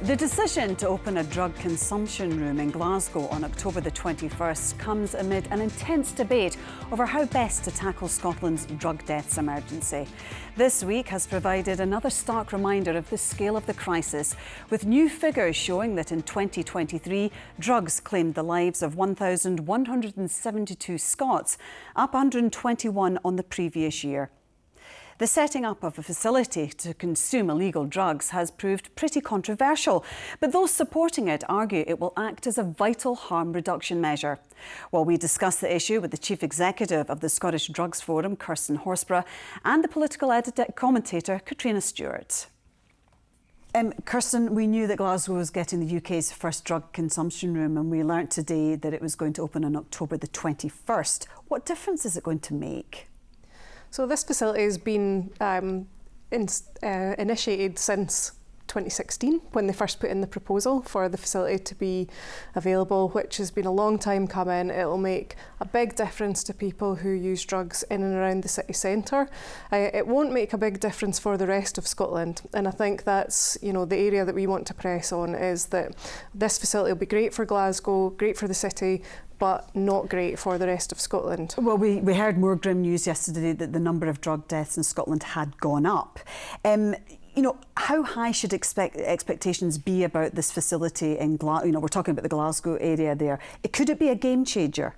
The decision to open a drug consumption room in Glasgow on October the 21st comes amid an intense debate over how best to tackle Scotland's drug deaths emergency. This week has provided another stark reminder of the scale of the crisis, with new figures showing that in 2023, drugs claimed the lives of 1,172 Scots, up 121 on the previous year. The setting up of a facility to consume illegal drugs has proved pretty controversial, but those supporting it argue it will act as a vital harm reduction measure. While we discuss the issue with the Chief Executive of the Scottish Drugs Forum, Kirsten Horsburgh, and the political commentator, Catriona Stewart. Kirsten, we knew that Glasgow was getting the UK's first drug consumption room, and we learnt today that it was going to open on October the 21st. What difference is it going to make? So this facility has been initiated since 2016, when they first put in the proposal for the facility to be available, which has been a long time coming. It'll make a big difference to people who use drugs in and around the city centre. It won't make a big difference for the rest of Scotland, and I think that's, the area that we want to press on, is that this facility will be great for Glasgow, great for the city, but not great for the rest of Scotland. Well, we heard more grim news yesterday that the number of drug deaths in Scotland had gone up. How high should expectations be about this facility in Glasgow? We're talking about the Glasgow area there. Could it be a game changer?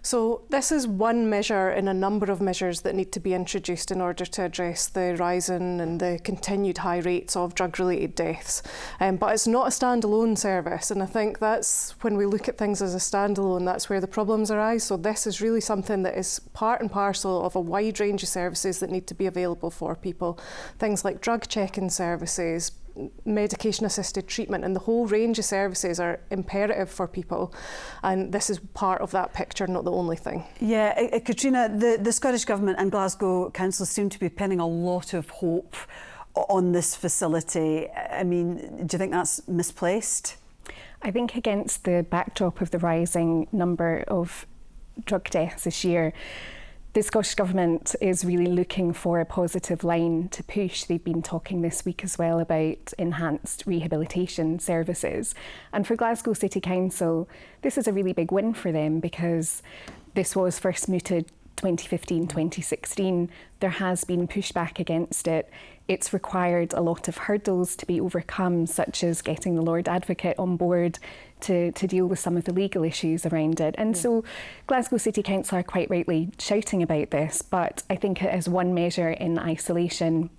So this is one measure in a number of measures that need to be introduced in order to address the rising and the continued high rates of drug-related deaths. But it's not a standalone service, and I think that's when we look at things as a standalone, that's where the problems arise. So this is really something that is part and parcel of a wide range of services that need to be available for people. Things like drug checking services, medication-assisted treatment, and the whole range of services are imperative for people, and this is part of that picture, not the only thing. Yeah, Catriona, the Scottish Government and Glasgow Council seem to be pinning a lot of hope on this facility. I mean, do you think that's misplaced? I think against the backdrop of the rising number of drug deaths this year, the Scottish Government is really looking for a positive line to push. They've been talking this week as well about enhanced rehabilitation services. And for Glasgow City Council, this is a really big win for them, because this was first mooted 2015, 2016. There has been pushback against it. It's required a lot of hurdles to be overcome, such as getting the Lord Advocate on board to deal with some of the legal issues around it. And so Glasgow City Council are quite rightly shouting about this, but I think as one measure in isolation,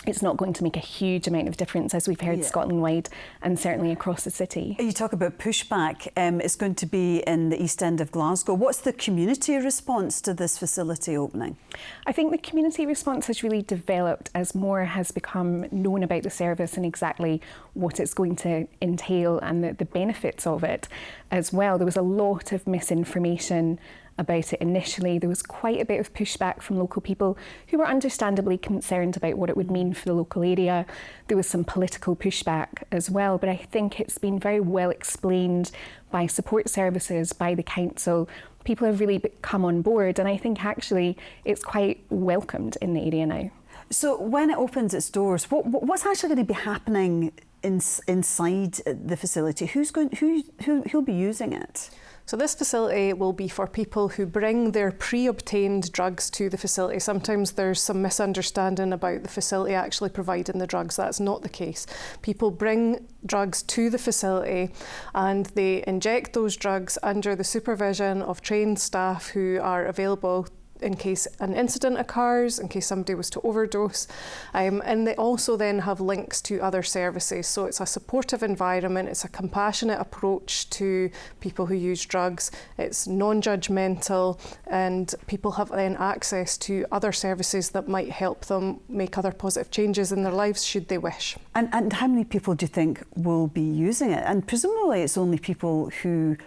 it's not going to make a huge amount of difference, as we've heard Scotland-wide and certainly across the city. You talk about pushback. It's going to be in the East End of Glasgow. What's the community response to this facility opening? I think the community response has really developed as more has become known about the service and exactly what it's going to entail and the benefits of it as well. There was a lot of misinformation about it initially. There was quite a bit of pushback from local people who were understandably concerned about what it would mean for the local area. There was some political pushback as well, but I think it's been very well explained by support services, by the council. People have really come on board, and I think actually it's quite welcomed in the area now. So when it opens its doors, what's actually going to be happening inside the facility? Who'll be using it? So this facility will be for people who bring their pre-obtained drugs to the facility. Sometimes there's some misunderstanding about the facility actually providing the drugs. That's not the case. People bring drugs to the facility and they inject those drugs under the supervision of trained staff who are available in case an incident occurs, in case somebody was to overdose. And they also then have links to other services. So it's a supportive environment, it's a compassionate approach to people who use drugs, it's non-judgmental, and people have then access to other services that might help them make other positive changes in their lives should they wish. And how many people do you think will be using it? And presumably it's only people who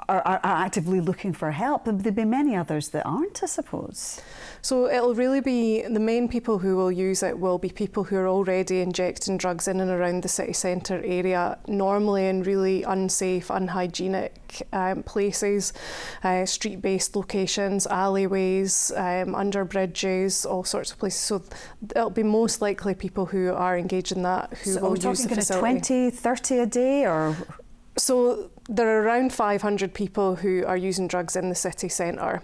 are actively looking for help, but there'll be many others that aren't, I suppose. So it'll really be the main people who will use it will be people who are already injecting drugs in and around the city centre area, normally in really unsafe, unhygienic places, street-based locations, alleyways, under bridges, all sorts of places. So it'll be most likely people who are engaged in that who will use the facility. So we're talking kind of 20, 30 a day, or...? So there are around 500 people who are using drugs in the city centre.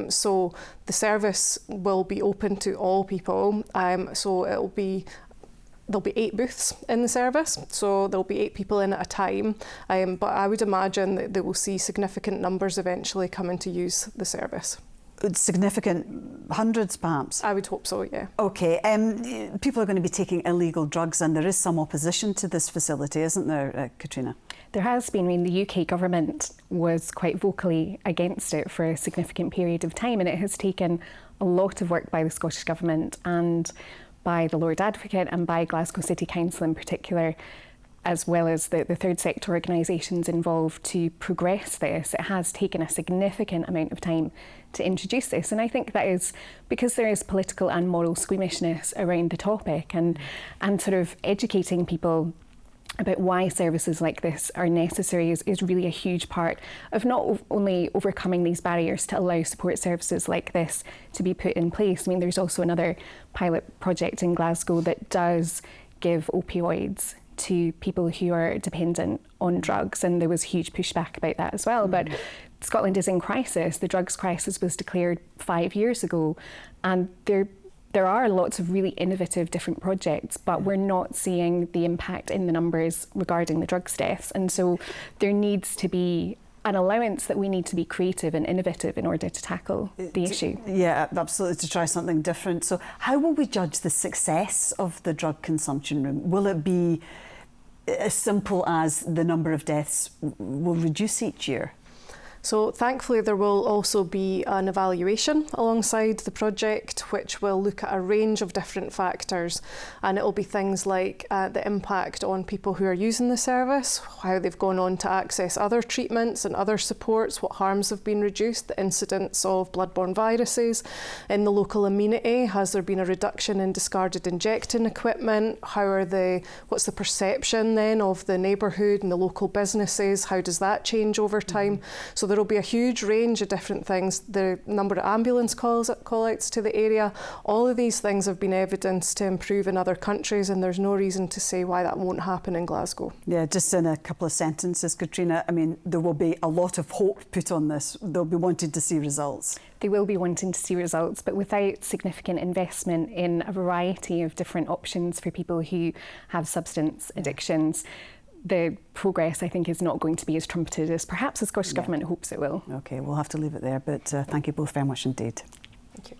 So the service will be open to all people. So there'll be 8 booths in the service, so there'll be 8 people in at a time. But I would imagine that they will see significant numbers eventually coming to use the service. Significant hundreds, perhaps? I would hope so, yeah. OK. People are going to be taking illegal drugs, and there is some opposition to this facility, isn't there, Catriona? There has been. I mean, the UK government was quite vocally against it for a significant period of time, and it has taken a lot of work by the Scottish Government and by the Lord Advocate and by Glasgow City Council in particular, as well as the third sector organisations involved to progress this. It has taken a significant amount of time to introduce this, and I think that is because there is political and moral squeamishness around the topic, and sort of educating people about why services like this are necessary is really a huge part of not only overcoming these barriers to allow support services like this to be put in place. I mean, there's also another pilot project in Glasgow that does give opioids to people who are dependent on drugs, and there was huge pushback about that as well. But Scotland is in crisis. The drugs crisis was declared 5 years ago, and there are lots of really innovative different projects, but we're not seeing the impact in the numbers regarding the drugs deaths. And so there needs to be an allowance that we need to be creative and innovative in order to tackle the issue. Yeah, absolutely, to try something different. So how will we judge the success of the drug consumption room? Will it be as simple as the number of deaths will reduce each year? So thankfully there will also be an evaluation alongside the project which will look at a range of different factors, and it will be things like the impact on people who are using the service, how they've gone on to access other treatments and other supports, what harms have been reduced, the incidence of bloodborne viruses in the local amenity, has there been a reduction in discarded injecting equipment, what's the perception then of the neighbourhood and the local businesses, how does that change over time? So there will be a huge range of different things, the number of ambulance call-outs to the area. All of these things have been evidenced to improve in other countries, and there's no reason to say why that won't happen in Glasgow. Yeah, just in a couple of sentences, Catriona, I mean, there will be a lot of hope put on this. They'll be wanting to see results. They will be wanting to see results, but without significant investment in a variety of different options for people who have substance addictions, the progress, I think, is not going to be as trumpeted as perhaps the Scottish Government hopes it will. OK, we'll have to leave it there, but thank you both very much indeed. Thank you.